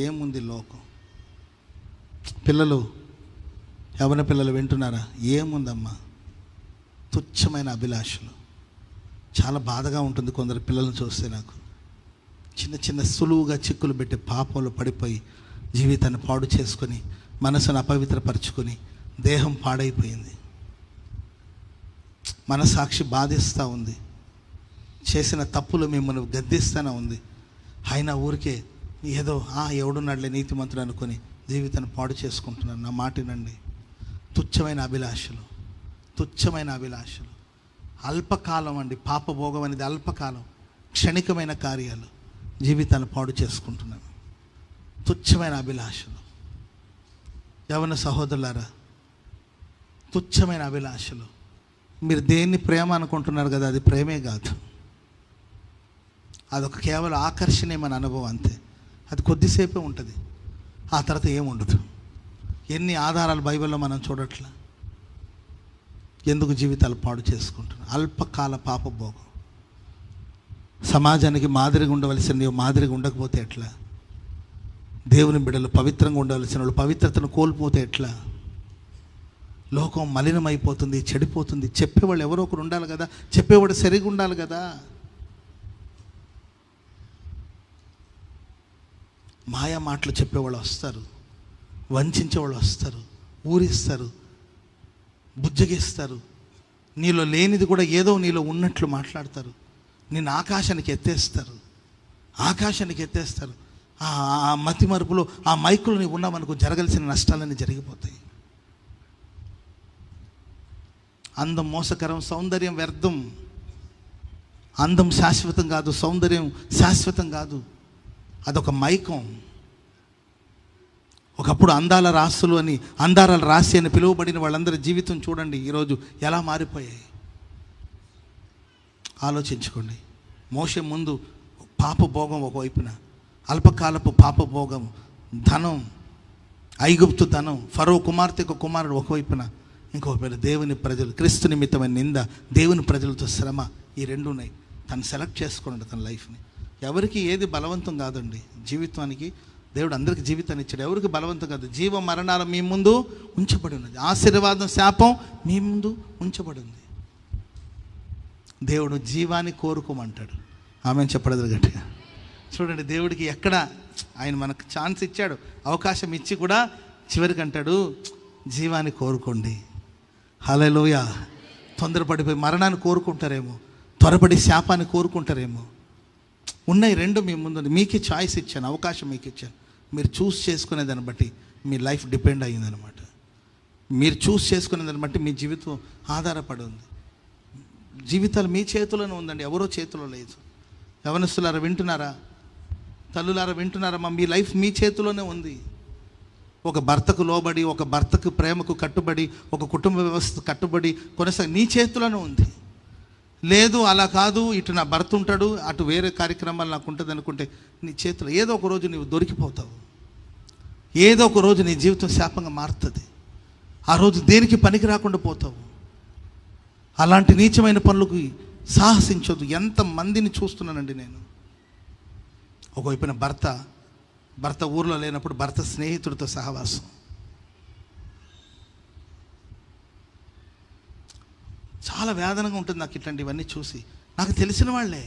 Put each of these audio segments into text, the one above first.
ఏముంది లోకం? పిల్లలు, యవ్వన పిల్లలు వింటున్నారా? ఏముందమ్మా? తుచ్చమైన అభిలాషలు. చాలా బాధగా ఉంటుంది కొందరు పిల్లలను చూస్తే. నాకు చిన్న చిన్న సులువుగా చిక్కులు పెట్టి పాపంలో పడిపోయి జీవితాన్ని పాడు చేసుకొని మనసును అపవిత్రపరుచుకొని దేహం పాడైపోయింది. మనసాక్షి బాధిస్తూ ఉంది. చేసిన తప్పులు మిమ్మల్ని గద్దిస్తూనే ఉంది. అయినా ఊరికే ఏదో ఎవడున్నాడులే నీతిమంతుడు అనుకొని జీవితాన్ని పాడు చేసుకుంటున్నాను. నా మాటినండి. తుచ్చమైన అభిలాషలు, తుచ్చమైన అభిలాషలు అల్పకాలం అండి. పాపభోగం అనేది అల్పకాలం, క్షణికమైన కార్యాలు. జీవితాన్ని పాడు చేసుకుంటున్నాను. తుచ్చమైన అభిలాషలు. యవ్వన సహోదరులారా, తుచ్చమైన అభిలాషలు. మీరు దేన్ని ప్రేమ అనుకుంటున్నారు కదా, అది ప్రేమే కాదు. అదొక కేవలం ఆకర్షణీయమైన అనుభవం అంతే. అది కొద్దిసేపే ఉంటుంది, ఆ తర్వాత ఏముండదు. ఎన్ని ఆధారాలు బైబిల్లో మనం చూడట్లా. ఎందుకు జీవితాలు పాడు చేసుకుంటున్నాం? అల్పకాల పాపభోగం. సమాజానికి మాదిరిగా ఉండవలసిన నీవు మాదిరిగా ఉండకపోతే ఎట్లా? దేవుని బిడ్డలు పవిత్రంగా ఉండవలసిన వాళ్ళు పవిత్రతను కోల్పోతే ఎట్లా? లోకం మలినమైపోతుంది, చెడిపోతుంది. చెప్పేవాళ్ళు ఎవరో ఒకరు ఉండాలి కదా, చెప్పేవాడు సరిగా ఉండాలి కదా. మాయా మాటలు చెప్పేవాళ్ళు వస్తారు, వంచేవాళ్ళు వస్తారు, ఊరిస్తారు, బుజ్జగిస్తారు. నీలో లేనిది కూడా ఏదో నీలో ఉన్నట్లు మాట్లాడతారు. నిన్ను ఆకాశానికి ఎత్తేస్తారు, ఆకాశానికి ఎత్తేస్తారు. ఆ మతి మరుపులో ఆ మైకులు నీవు ఉన్నామనుకో జరగాల్సిన నష్టాలన్నీ జరిగిపోతాయి. అందం మోసకరం, సౌందర్యం వ్యర్థం. అందం శాశ్వతం కాదు, సౌందర్యం శాశ్వతం కాదు. అదొక మైకం. ఒకప్పుడు అందాల రాసులు అని, అందాల రాశి అని పిలువబడిన వాళ్ళందరి జీవితం చూడండి ఈరోజు ఎలా మారిపోయాయి. ఆలోచించుకోండి. మోషే ముందు పాపభోగం ఒకవైపున, అల్పకాలపు పాపభోగం, ధనం, ఐగుప్తు ధనం, ఫరో కుమార్తె కుమారుడు ఒకవైపున, ఇంకొకవైపు దేవుని ప్రజలు, క్రీస్తు నిమిత్తమైన నింద, దేవుని ప్రజలతో శ్రమ. ఈ రెండు ఉన్నాయి. తను సెలెక్ట్ చేసుకోండి తన లైఫ్ని. ఎవరికి ఏది బలవంతం కాదండి. జీవితానికి దేవుడు అందరికీ జీవితాన్ని ఇచ్చాడు. ఎవరికి బలవంతం కాదు. జీవ మరణాలు మీ ముందు ఉంచబడి ఉన్నది. ఆశీర్వాదం, శాపం మీ ముందు ఉంచబడి ఉంది. దేవుడు జీవాన్ని కోరుకోమంటాడు. ఆమెను చెప్పడదు గట్టిగా. చూడండి, దేవుడికి ఎక్కడ ఆయన మనకు ఛాన్స్ ఇచ్చాడు, అవకాశం ఇచ్చి కూడా చివరికి అంటాడు జీవాన్ని కోరుకోండి. హల్లెలూయా. తొందరపడిపోయి మరణాన్ని కోరుకుంటారేమో, త్వరపడి శాపాన్ని కోరుకుంటారేమో. ఉన్నాయి రెండు మీ ముందు. మీకే చాయిస్ ఇచ్చాను, అవకాశం మీకు ఇచ్చాను. మీరు చూస్ చేసుకునే దాన్ని బట్టి మీ లైఫ్ డిపెండ్ అయ్యిందనమాట. మీరు చూస్ చేసుకునే దాన్ని బట్టి మీ జీవితం ఆధారపడి ఉంది. జీవితాలు మీ చేతిలోనే ఉందండి, ఎవరో చేతిలో లేదు. యవనస్తులారా వింటున్నారా? తల్లులారా వింటున్నారా? మీ లైఫ్ మీ చేతిలోనే ఉంది. ఒక భర్తకు లోబడి, ఒక భర్తకు ప్రేమకు కట్టుబడి, ఒక కుటుంబ వ్యవస్థ కట్టుబడి నీ చేతిలోనే ఉంది. లేదు అలా కాదు, ఇటు నా భర్త ఉంటాడు, అటు వేరే కార్యక్రమాలు నాకు ఉంటుంది అనుకుంటే నీ చేతిలో ఏదో ఒక రోజు నీవు దొరికిపోతావు. ఏదో ఒక రోజు నీ జీవితం శాపంగా మారుతుంది. ఆ రోజు దేనికి పనికి రాకుండా పోతావు. అలాంటి నీచమైన పనులకు సాహసించొద్దు. ఎంతమందిని చూస్తున్నానండి నేను. ఒకవైపున భర్త ఊర్లో లేనప్పుడు భర్త స్నేహితుడితో సహవాసం. చాలా వేదనగా ఉంటుంది నాకు ఇట్లాంటివన్నీ చూసి. నాకు తెలిసిన వాళ్ళే.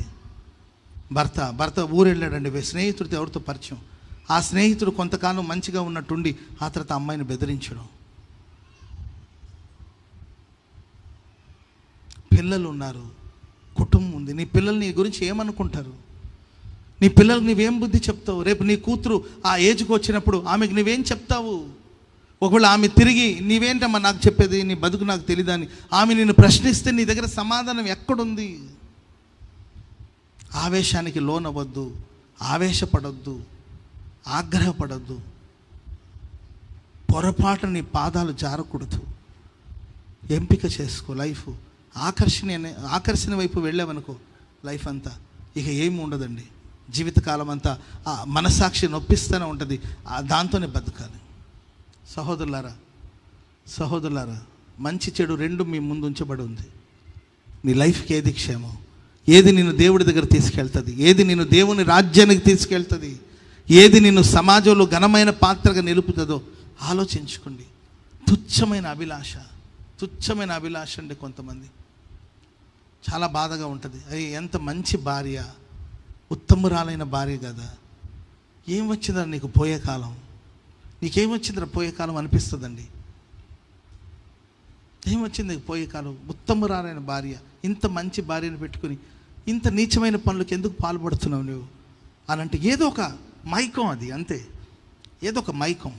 భర్త ఊరు వెళ్ళాడండి, స్నేహితుడితో ఎవరితో పరిచయం. ఆ స్నేహితుడు కొంతకాలం మంచిగా ఉన్నట్టుండి ఆ తర్వాత అమ్మాయిని బెదిరించడం. పిల్లలు ఉన్నారు, కుటుంబం ఉంది. నీ పిల్లలు నీ గురించి ఏమనుకుంటారు? నీ పిల్లలకు నువ్వేం బుద్ధి చెప్తావు? రేపు నీ కూతురు ఆ ఏజ్కి వచ్చినప్పుడు ఆమెకు నువ్వేం చెప్తావు? ఒకవేళ ఆమె తిరిగి నీవేంటమ్మా నాకు చెప్పేది, నీ బతుకు నాకు తెలీదా అని ఆమె నిన్ను ప్రశ్నిస్తే నీ దగ్గర సమాధానం ఎక్కడుంది? ఆవేశానికి లోనవద్దు, ఆవేశపడొద్దు, ఆగ్రహపడొద్దు. పొరపాటు నీ పాదాలు జారకూడదు. ఎంపిక చేసుకో. లైఫ్ ఆకర్షణ వైపు వెళ్ళావనుకో లైఫ్ అంతా ఇక ఏమి ఉండదండి. జీవితకాలం అంతా ఆ మనసాక్షి నొప్పిస్తూనే ఉంటుంది. దాంతోనే బతకాలి. సహోదరులారా, మంచి చెడు రెండు మీ ముందు ఉంచబడి ఉంది. నీ లైఫ్కి ఏది క్షేమం, ఏది నిన్ను దేవుడి దగ్గర తీసుకెళ్తుంది, ఏది నిన్ను దేవుని రాజ్యానికి తీసుకెళ్తుంది, ఏది నిన్ను సమాజంలో ఘనమైన పాత్రగా నిలుపుతుందో ఆలోచించుకోండి. తుచ్చమైన అభిలాష అండి. కొంతమంది చాలా బాధగా ఉంటుంది. అది ఎంత మంచి భార్య, ఉత్తమురాలైన భార్య కదా, ఏం వచ్చిందా నీకు పోయే కాలం, నీకేం వచ్చిందిరా పోయే కాలం అనిపిస్తుందండి. ఏమొచ్చింది పోయే కాలం? ఉత్తమురాలైన భార్య, ఇంత మంచి భార్యను పెట్టుకుని ఇంత నీచమైన పనులకు ఎందుకు పాల్పడుతున్నావు నువ్వు అని అంటే ఏదో ఒక మైకం, అది అంతే, ఏదో ఒక మైకం.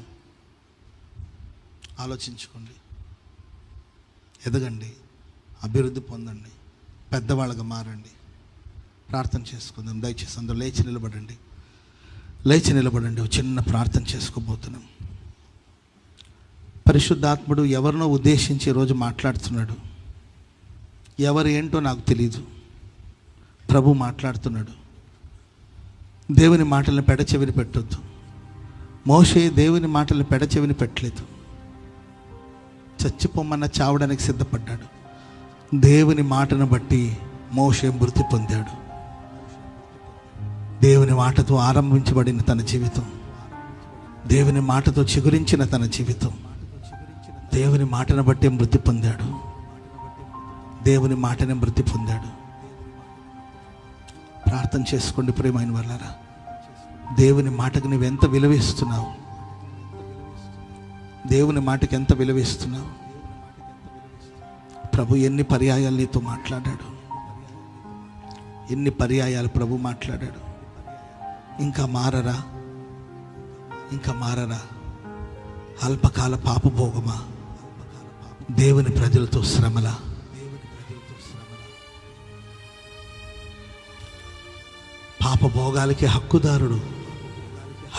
ఆలోచించుకోండి, ఎదగండి, అభివృద్ధి పొందండి, పెద్దవాళ్ళగా మారండి. ప్రార్థన చేసుకుందాం. దయచేసి అందరూ లేచి నిలబడండి. ఒక చిన్న ప్రార్థన చేసుకోబోతున్నాం. పరిశుద్ధాత్ముడు ఎవరినో ఉద్దేశించి ఈరోజు మాట్లాడుతున్నాడు. ఎవరు ఏంటో నాకు తెలీదు. ప్రభు మాట్లాడుతున్నాడు. దేవుని మాటలను పెడచెవిని పెట్టొద్దు. మోషే దేవుని మాటలను పెడచెవిని పెట్టలేదు. చచ్చిపోమన్న చావడానికి సిద్ధపడ్డాడు. దేవుని మాటను బట్టి మోషే మృతి పొందాడు. దేవుని మాటతో ఆరంభించబడిన తన జీవితం, దేవుని మాటతో చిగురించిన తన జీవితం, దేవుని మాటను బట్టి మృతి పొందాడు. దేవుని మాటనే మృతి పొందాడు. ప్రార్థన చేసుకోండి ప్రియమైన వాళ్ళారా. దేవుని మాటకు నువ్వు ఎంత విలువిస్తున్నావు? దేవుని మాటకి ఎంత విలువిస్తున్నావు? ప్రభు ఎన్ని పర్యాయాలు నీతో మాట్లాడాడు, ఎన్ని పర్యాయాలు ప్రభు మాట్లాడాడు. ఇంకా మారరా? అల్పకాల పాపభోగమా? దేవుని ప్రజలతో శ్రమలా? పాపభోగాలకి హక్కుదారుడు,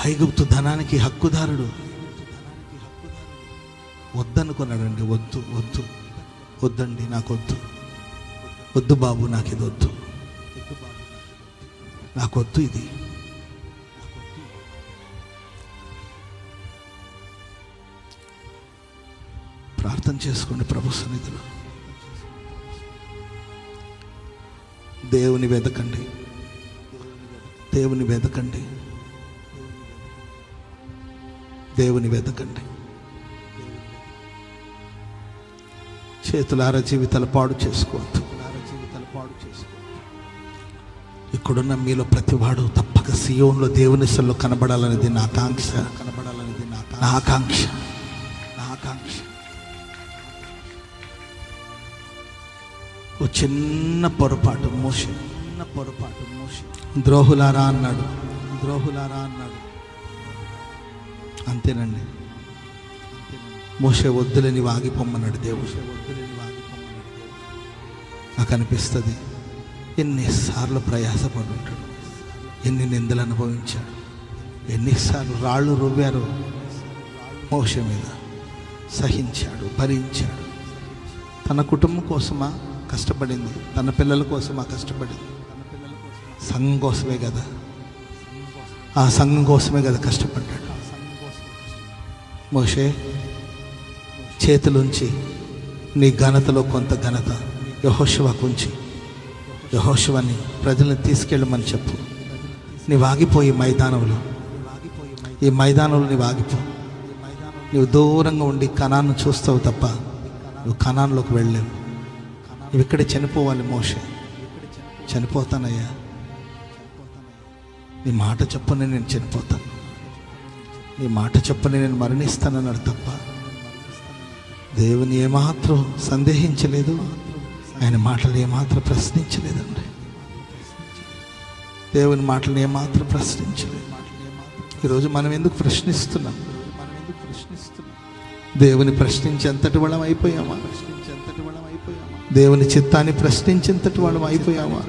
ఐగుప్తు ధనానికి హక్కుదారుడు. వద్దనుకున్నాడండి. వద్దండి, వద్దు బాబు, నాకు ఇది వద్దు, నాకొద్దు ఇది. ప్రార్థన చేసుకోండి ప్రభు సన్నిధిలో. దేవుని వెతకండి. చేతులారా జీవితాలు పాడు చేసుకోవద్దు. ఇక్కడున్న మీలో ప్రతివాడు తప్పక సియోన్లో దేవుని సన్నిధిలో కనబడాలనేది నా ఆకాంక్ష. ఓ చిన్న పొరపాటు మోషే ద్రోహులారా అన్నాడు. అంతేనండి. మోషే వద్దులని వాగిపోమ్మన్నాడు దేవుడు. నాకు అనిపిస్తుంది, ఎన్నిసార్లు ప్రయాసపడి ఉంటాడు, ఎన్ని నిందలు అనుభవించాడు, ఎన్నిసార్లు రాళ్ళు రువ్వారు మోషే మీద. సహించాడు, భరించాడు. తన కుటుంబం కోసమా కష్టపడింది, తన పిల్లల కోసమా కష్టపడింది, సంఘం కోసమే కదా, ఆ సంఘం కోసమే కదా కష్టపడ్డాడు. మోషే, చేతులుంచి నీ ఘనతలో కొంత ఘనత యెహోషువకు ఉంచి, యెహోషువని ప్రజల్ని తీసుకెళ్ళమని చెప్పు. నీవు ఆగిపోయి ఈ మైదానంలో నీవు ఆగిపో. నువ్వు దూరంగా ఉండి కనాన్ను చూస్తావు తప్ప నువ్వు కనాన్లోకి వెళ్ళలేవు. నువ్వు ఇక్కడే చనిపోవాలి. మోషే, చనిపోతానయ్యా, నీ మాట చెప్పని నేను చనిపోతాను, నీ మాట చెప్పని నేను మరణిస్తానన్నాడు తప్ప దేవుని ఏమాత్రం సందేహించలేదు, ఆయన మాటలు ఏమాత్రం ప్రశ్నించలేదండి. దేవుని మాటలు ఏమాత్రం ప్రశ్నించలేదు. ఈరోజు మనం ఎందుకు ప్రశ్నిస్తున్నాం? దేవుని ప్రశ్నించేంతటి వాళ్ళం అయిపోయామా? దేవుని చిత్తాన్ని ప్రశ్నించేంతటి వాళ్ళం అయిపోయామా?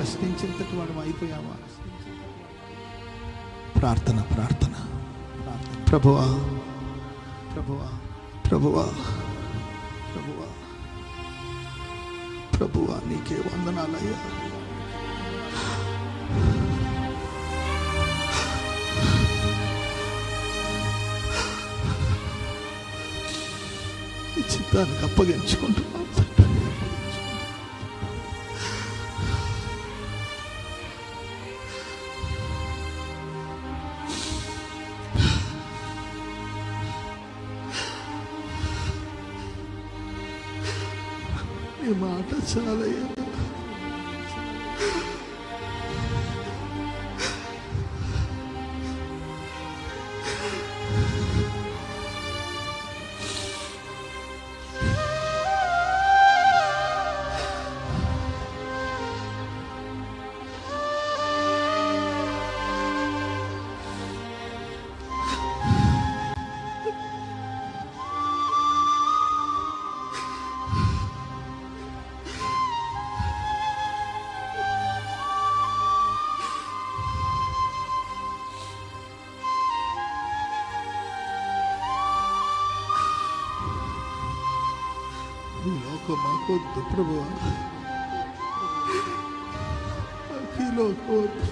ప్రార్థన. ప్రభువా, నీకే వందనాలయ్యా. ఈ చిత్తానికి అప్పగించుకుంటున్నాను. మాట చాలయ్యా. ఈ లోకం మాకొద్దు ప్రభువా, ఈ లోకం వద్దు.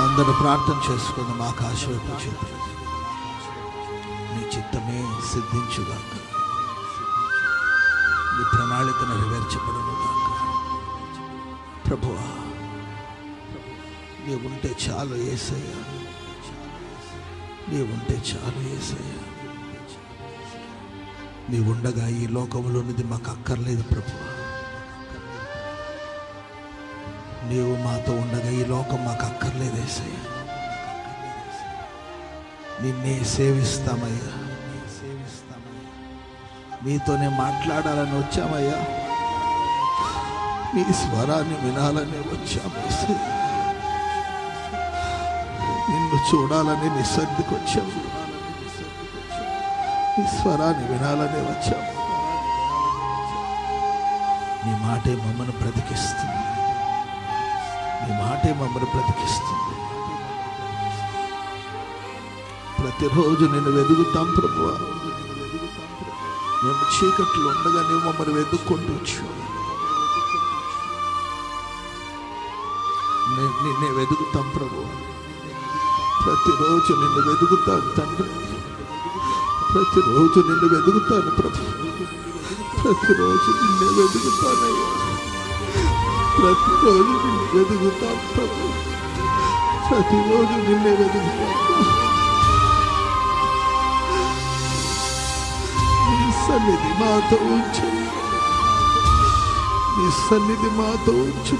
అందరూ ప్రార్థన చేసుకుందాం. ఆకాశ వైపు చూపు. నీ చిత్తమే సిద్ధించుగాక, నీ ప్రణాళిక నెరవేర్చబడునుగాక. ప్రభువా, నీవుంటే చాలు యేసయ్యా, నీవుంటే చాలు యేసయ్యా. నీవుండగా ఈ లోకంలోనిది మాకు అక్కర్లేదు ప్రభువా. నీవు మాతో ఉండగా ఈ లోకం మాకు అక్కర్లేదు యేసయ్యా. నిన్నే సేవిస్తామయ్యా, నీతోనే మాట్లాడాలని వచ్చామయ్యా, నీ స్వరాన్ని వినాలని వచ్చాము యేసయ్యా. నిన్ను చూడాలని నీ సన్నిధికి వచ్చాము, నీ స్వరాన్ని వినాలని వచ్చాము. నీ మాటే మమ్మల్ని బ్రతికిస్తుంది, నీ మాటే మమ్మల్ని బ్రతికిస్తుంది. ప్రతిరోజు నేను వెతుకుతాం ప్రభువా. మేము చీకట్లో ఉండగా నువ్వు మమ్మల్ని వెతుక్కుంటూ నిన్నే వెతుకుతాం ప్రభువా. ప్రతిరోజు నిన్ను వెతుకుతాను తండ్రి, ప్రతిరోజు నిన్ను వెతుకుతాను ప్రభు, ప్రతిరోజు నిన్నే వెతుకుతానయ్యా, ప్రతిరోజు నిన్ను వెతుకుతాం ప్రభు, ప్రతిరోజు నిన్నే వెతుకుతాం. నీ సన్నిధి మాతో ఉంచు, నీ సన్నిధి మాతో ఉంచు.